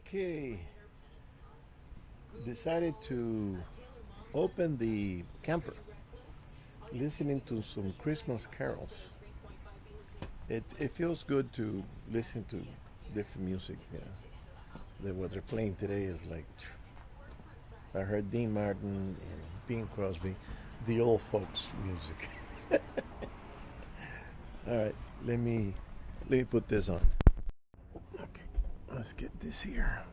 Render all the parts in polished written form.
Okay, decided to open the camper, listening to some Christmas carols. It feels good to listen to different music. What they're playing today is like, I heard Dean Martin and Bing Crosby, the old folks music. All right, let me put this on. Okay, let's get this here.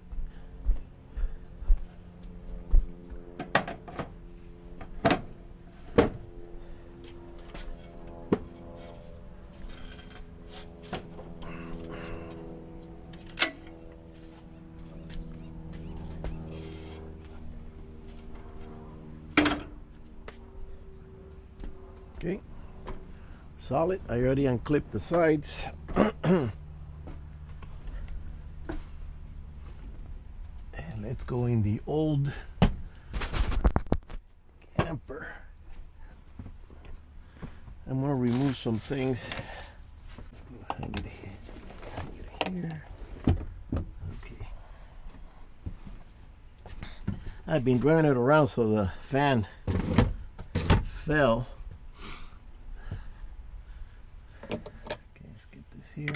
Okay, solid. I already unclipped the sides. And let's go in the old camper. I'm gonna remove some things. Let's go hang it here. Hang it here. Okay. I've been driving it around so the fan fell. Okay, let's get this here.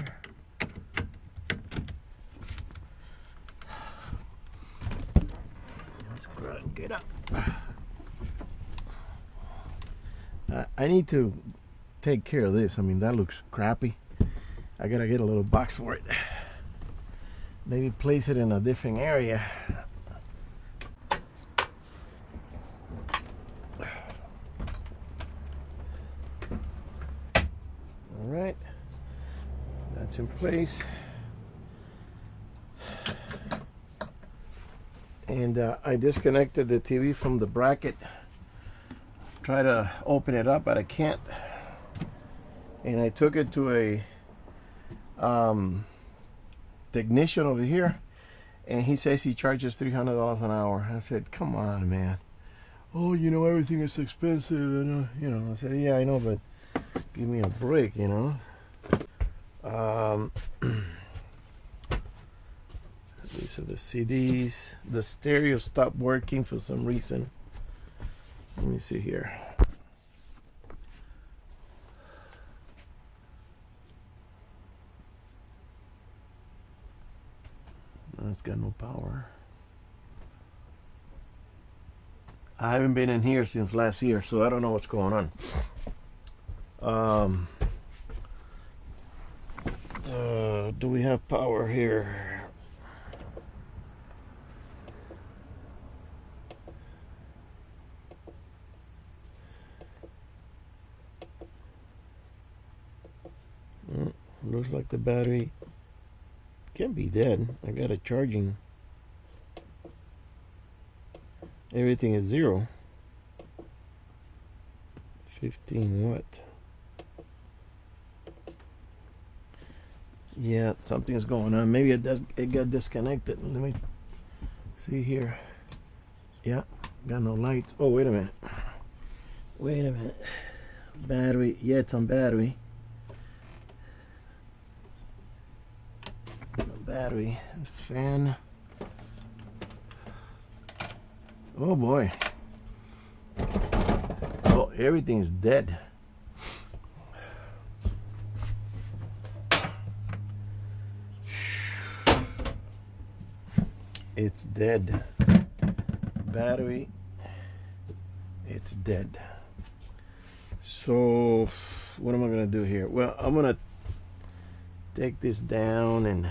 Let's crank it up. I need to take care of this. I mean, that looks crappy. I gotta get a little box for it. Maybe place it in a different area. All right, that's in place. And I disconnected the TV from the bracket. Try to open it up, but I can't. And I took it to a technician over here, and he says he charges $300 an hour. I said, come on, man. Oh, everything is expensive. And, I said, yeah, I know, but give me a break, These are the CDs. The stereo stopped working for some reason. Let me see here. No, it's got no power. I haven't been in here since last year, so I don't know what's going on. Do we have power here? Looks like the battery can be dead. I got it charging. Everything is 0. 15 watt. Yeah, something's going on. Maybe it got disconnected. Let me see here. Yeah, got no lights. Oh, wait a minute. Wait a minute. Battery. Yeah, it's on battery. Battery. Fan. Oh boy. Oh, everything's dead. It's dead. Battery. It's dead. So what am I gonna do here? Well, I'm gonna take this down and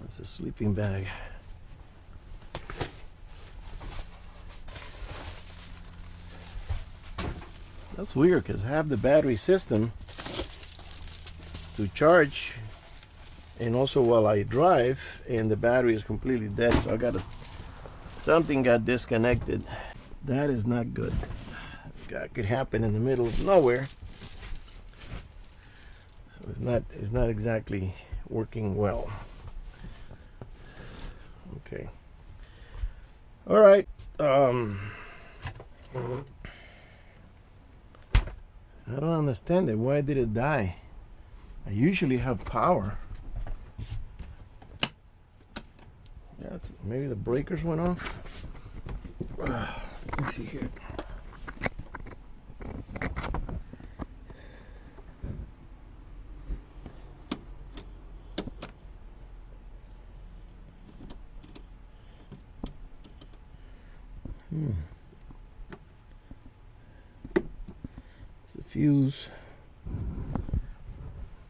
that's a sleeping bag. That's weird because I have the battery system to charge and also while I drive, and the battery is completely dead, so something got disconnected. That is not good. That could happen in the middle of nowhere, so it's not exactly working well. Okay, All right. I don't understand it. Why did it die? I usually have power. Yeah, maybe the breakers went off. Let me see here. It's the fuse.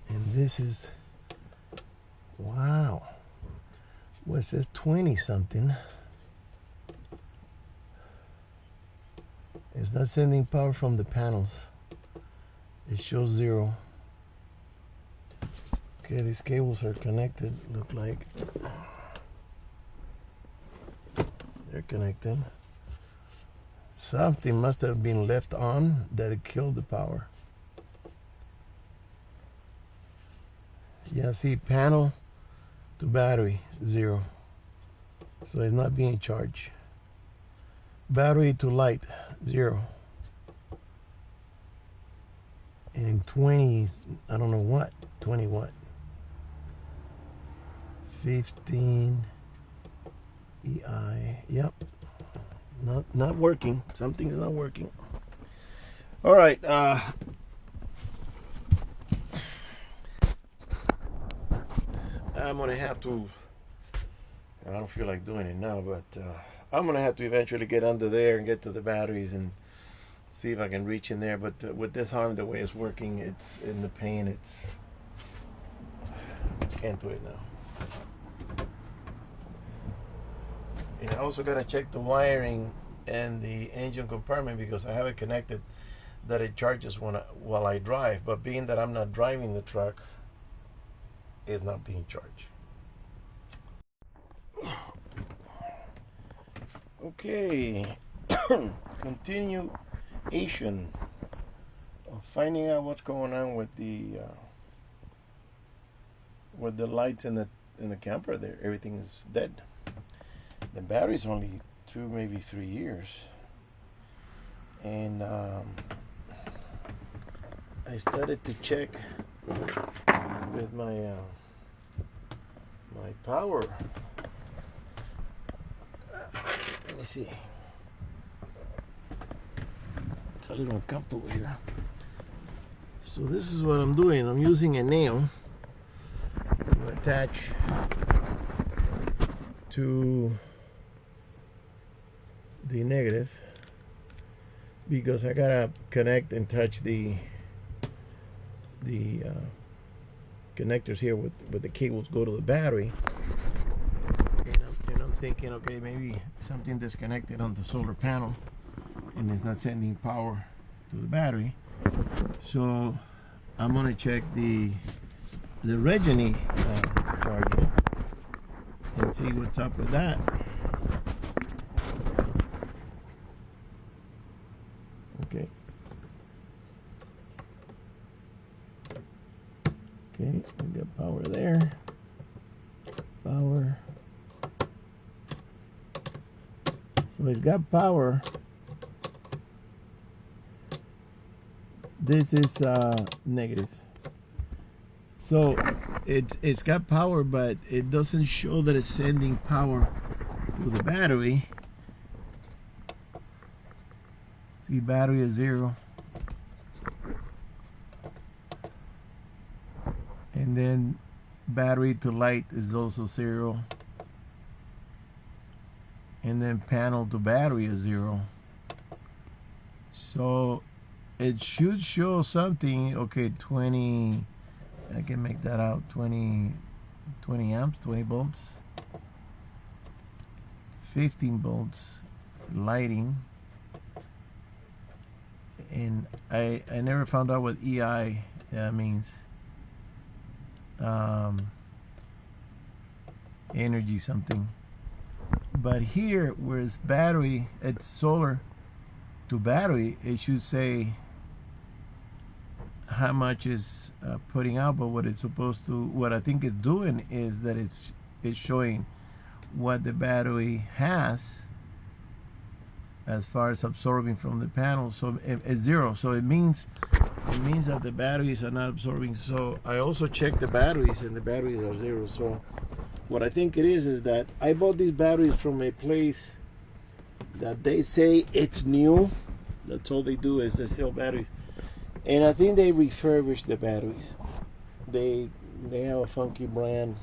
And this is, wow. Well, it says 20 something. It's not sending power from the panels. It shows 0. Okay, these cables are connected, look like. They're connected. Something must have been left on that it killed the power. Yeah, see, panel to battery, 0. So it's not being charged. Battery to light, 0. And 20, I don't know what, 20 what? 15 EI, yep. Not working. Something's not working. All right. I'm gonna have to. I don't feel like doing it now, but I'm gonna have to eventually get under there and get to the batteries and see if I can reach in there. But with this arm, the way it's working, it's in the pain. It's can't do it now. And I also gotta check the wiring and the engine compartment because I have it connected that it charges while I drive. But being that I'm not driving the truck, it's not being charged. Okay, continuation of finding out what's going on with the lights in the camper. There, everything is dead. The battery's only 2, maybe 3 years, and I started to check with my my power. Let me see. It's a little uncomfortable here. So this is what I'm doing. I'm using a nail to attach to the negative because I gotta connect and touch the connectors here with the cables go to the battery. And I'm thinking, okay, maybe something disconnected on the solar panel and it's not sending power to the battery. So I'm gonna check the Regeny charger and see what's up with that. Okay. Okay, we got power there. Power. So it's got power. This is negative. So it's got power, but it doesn't show that it's sending power to the battery. See, battery is 0. And then battery to light is also 0. And then panel to battery is 0. So it should show something. Okay, 20, I can make that out, 20 amps, 20 volts, 15 volts lighting. And I never found out what EI means. Energy something. But here, where it's battery, it's solar to battery, it should say how much is putting out. But what it's supposed to, what I think it's doing is that it's showing what the battery has as far as absorbing from the panel. So it's zero. So it means that the batteries are not absorbing. So I also checked the batteries, and the batteries are zero. So what I think it is that I bought these batteries from a place that they say it's new. That's all they do is they sell batteries, and I think they refurbish the batteries. They have a funky brand.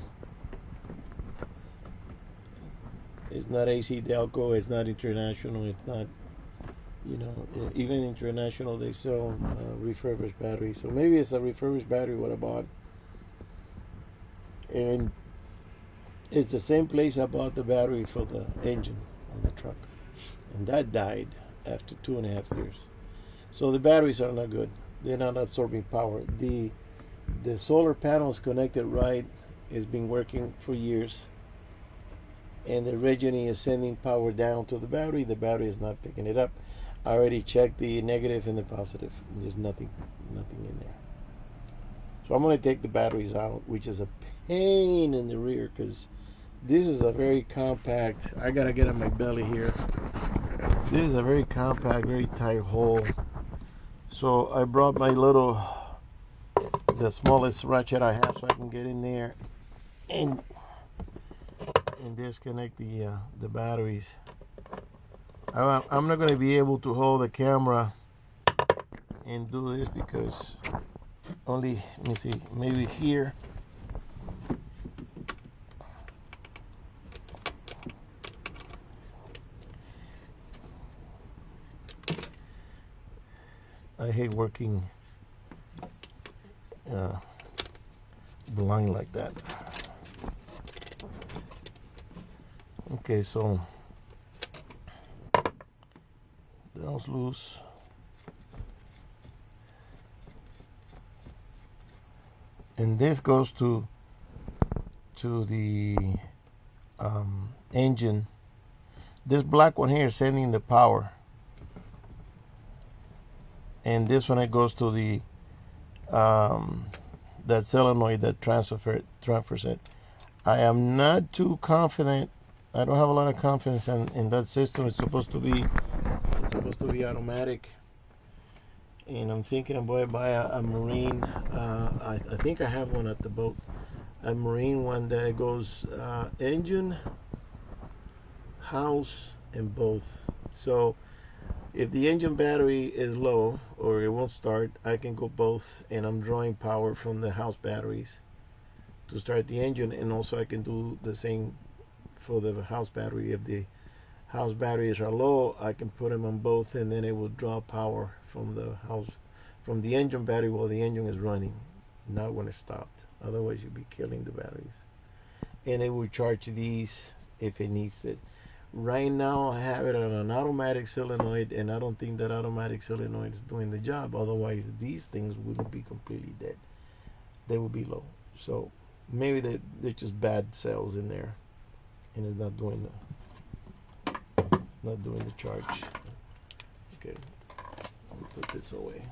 It's not AC Delco. It's not International. It's not, even International. They sell refurbished batteries. So maybe it's a refurbished battery what I bought, and it's the same place I bought the battery for the engine on the truck, and that died after 2.5 years. So the batteries are not good. They're not absorbing power. The solar panel is connected right. It's been working for years, and the Regeni is sending power down to the battery. The battery is not picking it up. I already checked the negative and the positive. There's nothing in there. So I'm going to take the batteries out, which is a pain in the rear because this is a very compact. I got to get on my belly here. This is a very compact, very tight hole. So I brought my the smallest ratchet I have so I can get in there and disconnect the batteries. I'm not going to be able to hold the camera and do this because let me see, maybe here. I hate working blind like that. Okay, so that was loose. And this goes to the engine. This black one here is sending the power, and this one it goes to the that solenoid that transfers it. I am not too confident. I don't have a lot of confidence in that system. It's supposed to be automatic, and I'm thinking I'm going to buy a marine. I think I have one at the boat. A marine one that it goes engine, house, and both. So if the engine battery is low or it won't start, I can go both, and I'm drawing power from the house batteries to start the engine, and also I can do the same for the house battery. If the house batteries are low, I can put them on both, and then it will draw power from the engine battery while the engine is running, not when it stopped. Otherwise you'll be killing the batteries. And it will charge these if it needs it. Right now I have it on an automatic solenoid, and I don't think that automatic solenoid is doing the job. Otherwise these things wouldn't be completely dead. They would be low. So maybe they're just bad cells in there, and it's not doing the charge. Okay, let me put this away.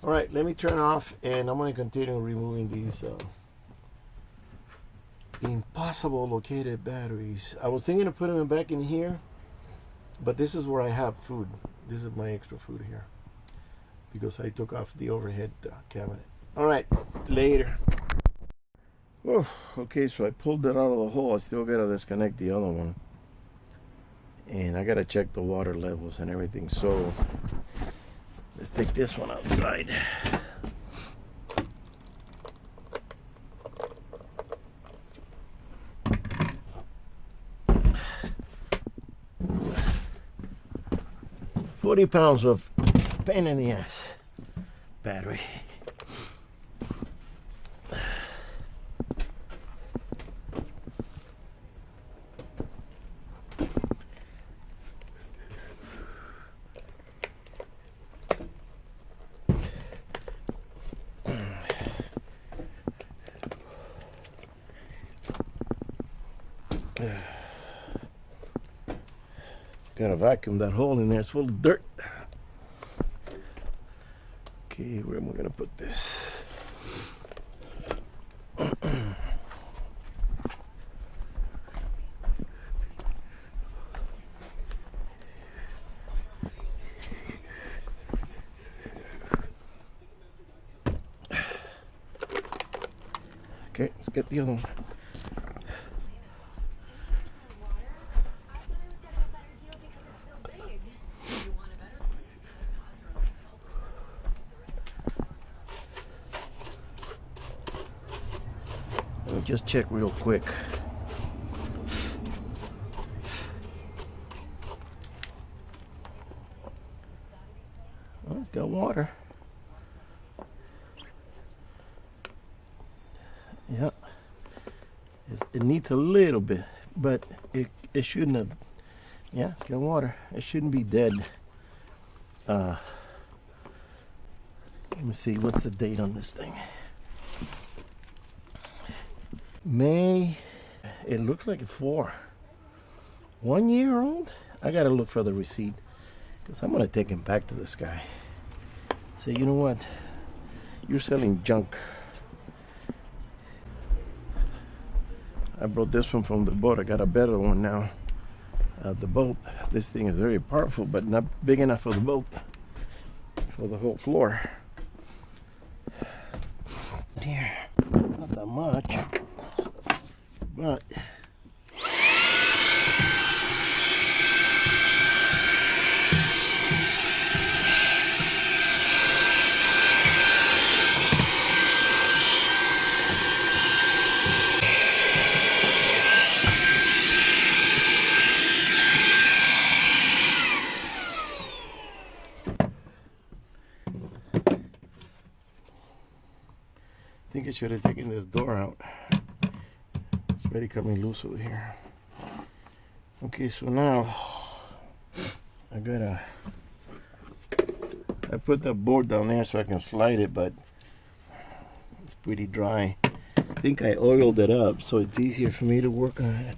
All right, let me turn off, and I'm going to continue removing these impossible located batteries. I was thinking of putting them back in here, but this is where I have food. This is my extra food here because I took off the overhead cabinet. All right, later. Oh, okay, so I pulled that out of the hole. I still got to disconnect the other one, and I got to check the water levels and everything. So let's take this one outside. £40 of pain in the ass battery. Gotta vacuum that hole in there. It's full of dirt. Okay, where am I gonna put this? Let's get the other one. Let me just check real quick. Oh, it's got water. Yep. It needs a little bit, but it shouldn't have. Yeah, it's got water. It shouldn't be dead. Let me see, what's the date on this thing? May. It looks like it's 1 year old. I gotta look for the receipt because I'm gonna take him back to this guy. Say, you know what? You're selling junk. I brought this one from the boat. I got a better one now. The boat. This thing is very powerful, but not big enough for the boat. For the whole floor. Here, not that much, but. I think I should have taken this door out. It's already coming loose over here. Okay, so now I put that board down there so I can slide it, but it's pretty dry. I think I oiled it up so it's easier for me to work on it.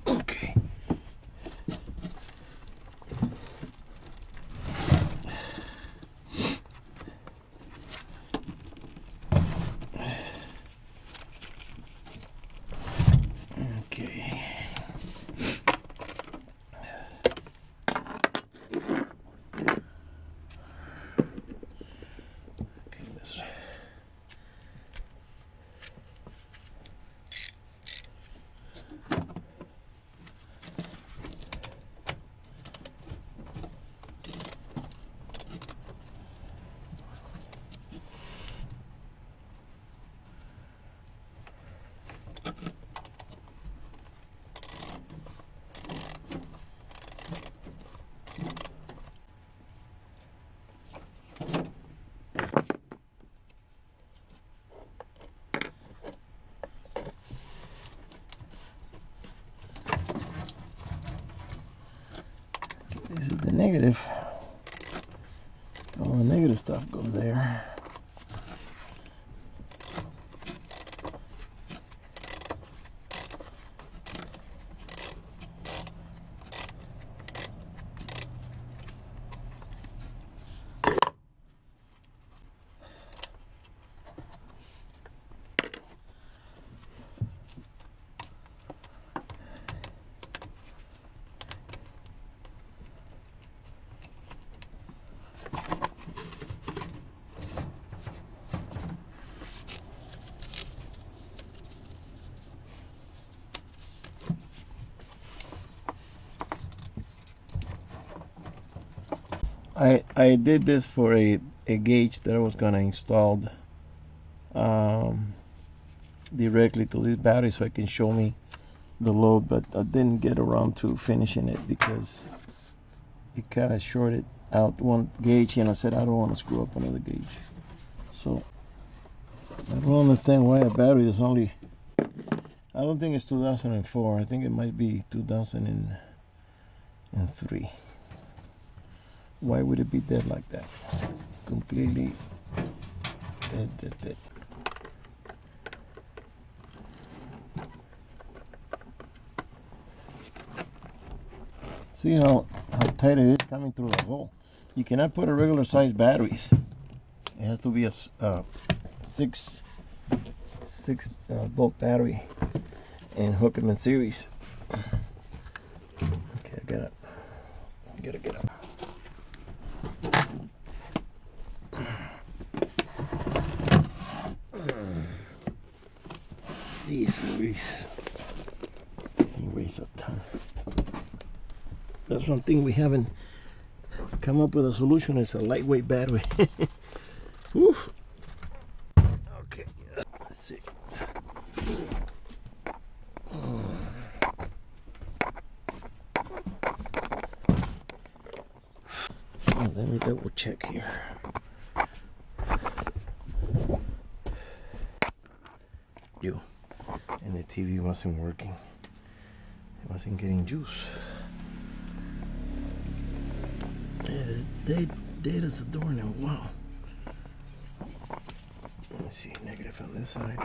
Okay. This is the negative. All the negative stuff goes there. I did this for a gauge that I was gonna install directly to this battery so it can show me the load, but I didn't get around to finishing it because it kind of shorted out one gauge, and I said I don't want to screw up another gauge. So I don't understand why a battery is only, I don't think it's 2004, I think it might be 2003. Why would it be dead like that? Completely dead. See how tight it is coming through the hole. You cannot put a regular size batteries. It has to be a 6 volt battery and hook them in series. Okay, I gotta get up. batteries. It weighs a ton. That's one thing we haven't come up with a solution, is a lightweight battery. Whew. Okay, let's see. Let me double check here. And the TV wasn't working. It wasn't getting juice. They dead as a doornail. Wow. Let's see, negative on this side.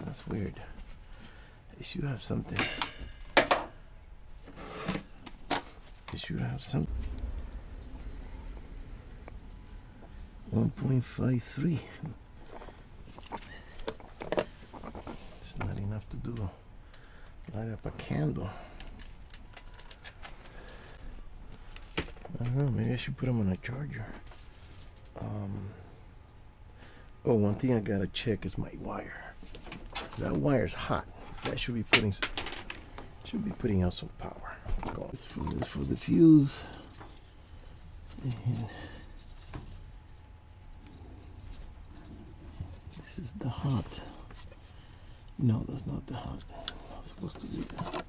That's weird. They should have something. They should have something. 1.53. It's not enough to do light up a candle. I don't know, maybe I should put them on a charger. Oh, one thing I gotta check is my wire. That wire's hot. That should be putting out some power. Let's go. This for the fuse. And this is the hot. No, that's not the hot. It's supposed to be that.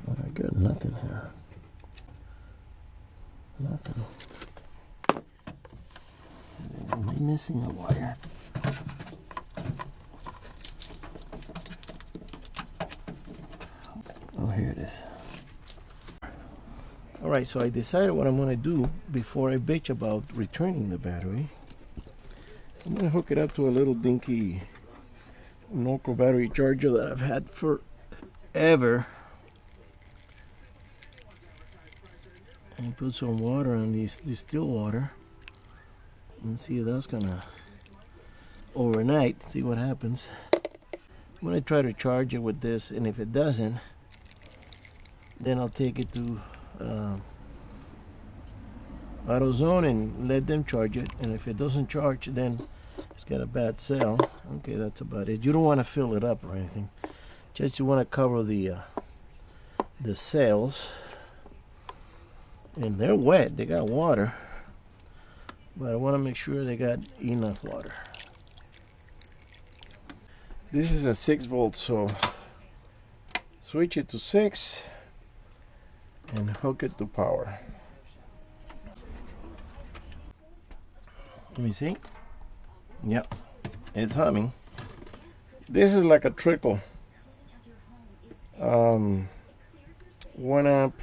I got nothing here. Nothing. Am I missing a wire? Oh, here it is. Alright, so I decided what I'm going to do before I bitch about returning the battery. I'm going to hook it up to a little dinky Norco battery charger that I've had forever. And put some water on this still water. And see if that's going to overnight, see what happens. I'm going to try to charge it with this, and if it doesn't, then I'll take it to AutoZone and let them charge it, and if it doesn't charge, then it's got a bad cell. Okay, that's about it. You don't want to fill it up or anything, just you want to cover the cells, and they're wet, they got water, but I want to make sure they got enough water. This is a 6 volt, so switch it to 6 and hook it to power. Let me see. Yep, it's humming. This is like a trickle. 1 amp.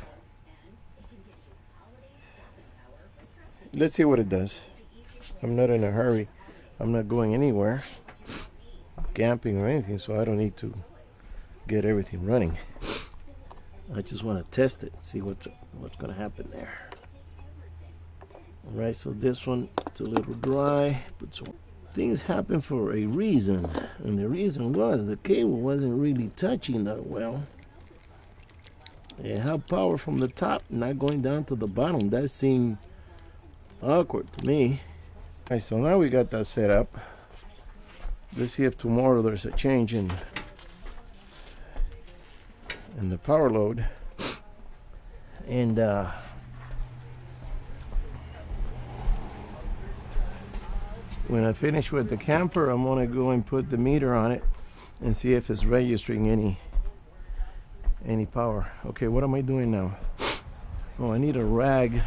Let's see what it does. I'm not in a hurry. I'm not going anywhere, camping or anything, so I don't need to get everything running. I just want to test it, see what's going to happen there. All right, so this one, it's a little dry, but so things happen for a reason, and the reason was the cable wasn't really touching that well. It had power from the top, not going down to the bottom. That seemed awkward to me. All right, so now we got that set up. Let's see if tomorrow there's a change in the power load. And when I finish with the camper, I'm gonna go and put the meter on it and see if it's registering any power. Okay, what am I doing now? Oh, I need a rag.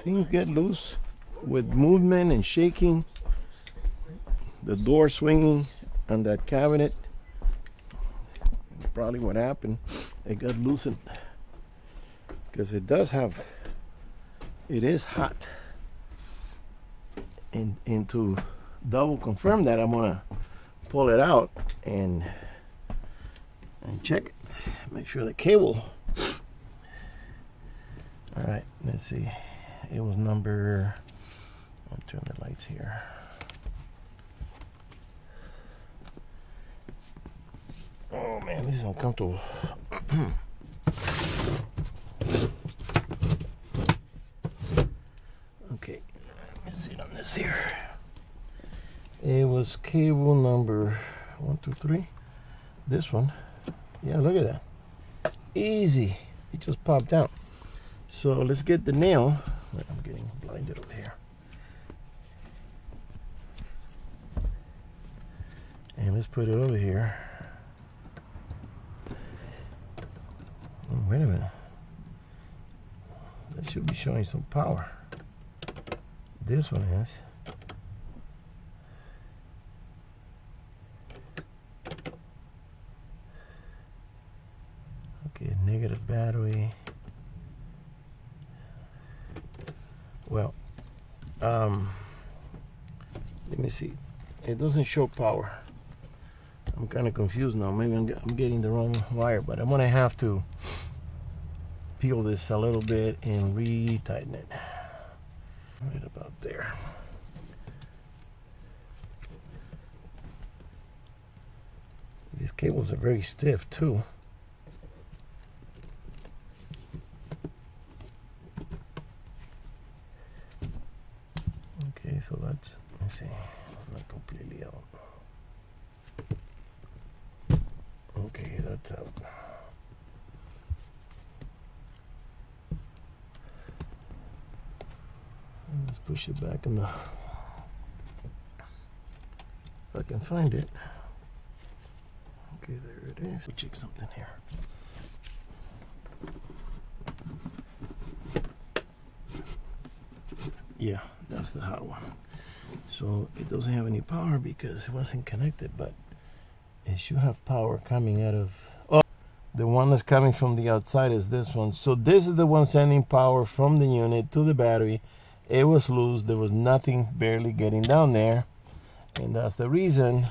Things get loose with movement and shaking. The door swinging on that cabinet. Probably what happened. It got loosened because it is hot. And to double confirm that, I'm gonna pull it out and check it. Make sure the cable. All right, let's see. It was number. I'll turn the lights here. Oh man, this is uncomfortable. was cable number 1, 2, 3. This one. Yeah, look at that. Easy. It just popped out. So let's get the nail. Wait, I'm getting blinded over here. And let's put it over here. Oh, wait a minute. That should be showing some power. This one is. Okay, negative battery. Well, let me see. It doesn't show power. I'm kind of confused now. Maybe I'm getting the wrong wire, but I'm gonna have to peel this a little bit and re-tighten it. Right about there. These cables are very stiff too. Okay, so that's, let me see, I'm not completely out. Okay, that's out. Let's push it back in the, if I can find it. Okay, there it is. We'll check something here. Yeah, that's the hot one. So it doesn't have any power because it wasn't connected, but it should have power coming out of, oh, the one that's coming from the outside is this one. So this is the one sending power from the unit to the battery. It was loose. There was nothing barely getting down there. And that's the reason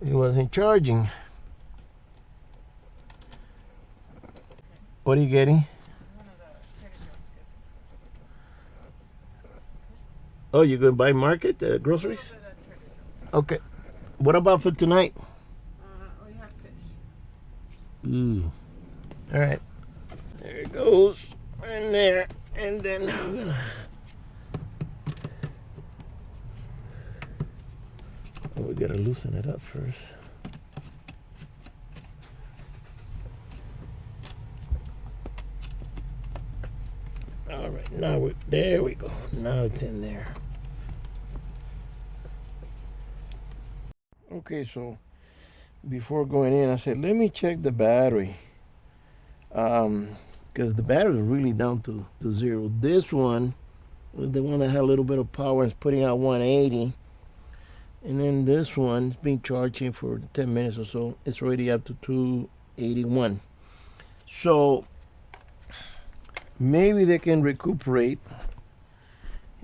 it wasn't charging. What are you getting? Oh, you're going to buy market, groceries? Okay. What about for tonight? We have fish. Ooh. All right. There it goes. And there. And then I'm going to... Oh, we got to loosen it up first. All right. Now there we go. Now it's in there. Okay, so before going in, I said, let me check the battery. Because the battery is really down to zero. This one, the one that had a little bit of power, is putting out 180. And then this one is been charging for 10 minutes or so. It's already up to 281. So maybe they can recuperate,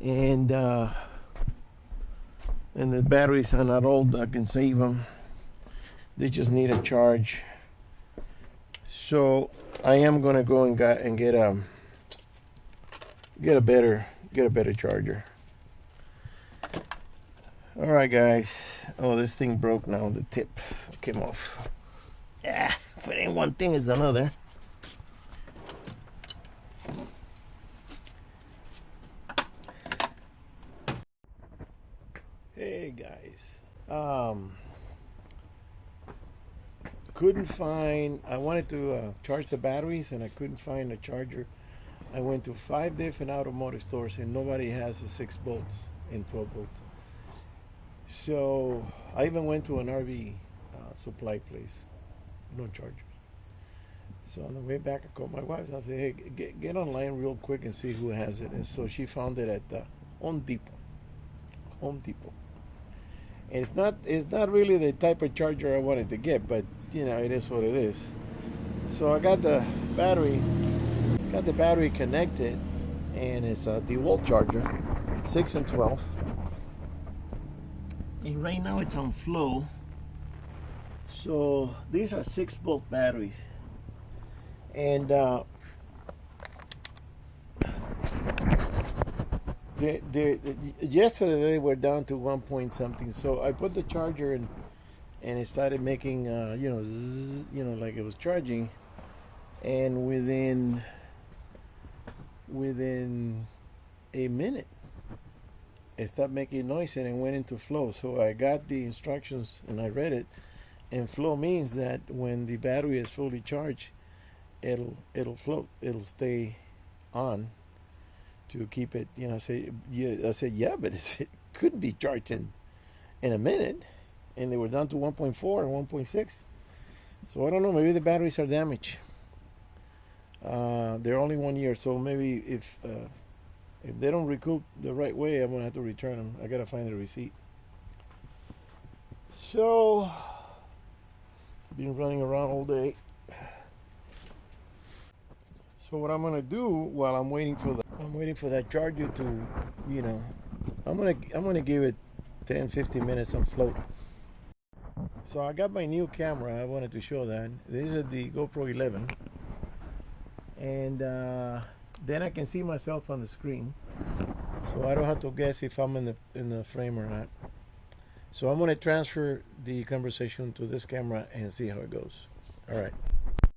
and the batteries are not old. I can save them. They just need a charge. So I am gonna go and get a better charger. All right, guys. Oh, this thing broke now. The tip came off. Yeah, if it ain't one thing, it's another. Hey guys, couldn't find, I wanted to charge the batteries and I couldn't find a charger. I went to 5 different automotive stores and nobody has a 6 volts and 12 volts. So I even went to an RV supply place, no charger. So on the way back, I called my wife and I said, hey, get online real quick and see who has it. And so she found it at Home Depot. Home Depot. And it's not really the type of charger I wanted to get, but you know, it is what it is. So I got the battery connected, and it's a DeWalt charger, 6 and 12. And right now it's on flow. So these are 6 volt batteries, and yesterday they were down to 1 point something. So I put the charger in, and it started making zzz, like it was charging, and within a minute it stopped making noise and it went into flow. So I got the instructions and I read it. And flow means that when the battery is fully charged, it'll float. It'll stay on to keep it. I say yeah. I said yeah, but it couldn't be charged in a minute, and they were down to 1.4 and 1.6. So I don't know. Maybe the batteries are damaged. They're only 1 year, so maybe if they don't recoup the right way, I'm gonna have to return them. I gotta find the receipt. So, been running around all day. So what I'm gonna do while I'm waiting for that charger to, you know, I'm gonna give it 10-15 minutes on float. So I got my new camera. I wanted to show that. This is the GoPro 11, and then I can see myself on the screen, so I don't have to guess if I'm in the frame or not. So I'm gonna transfer the conversation to this camera and see how it goes. All right.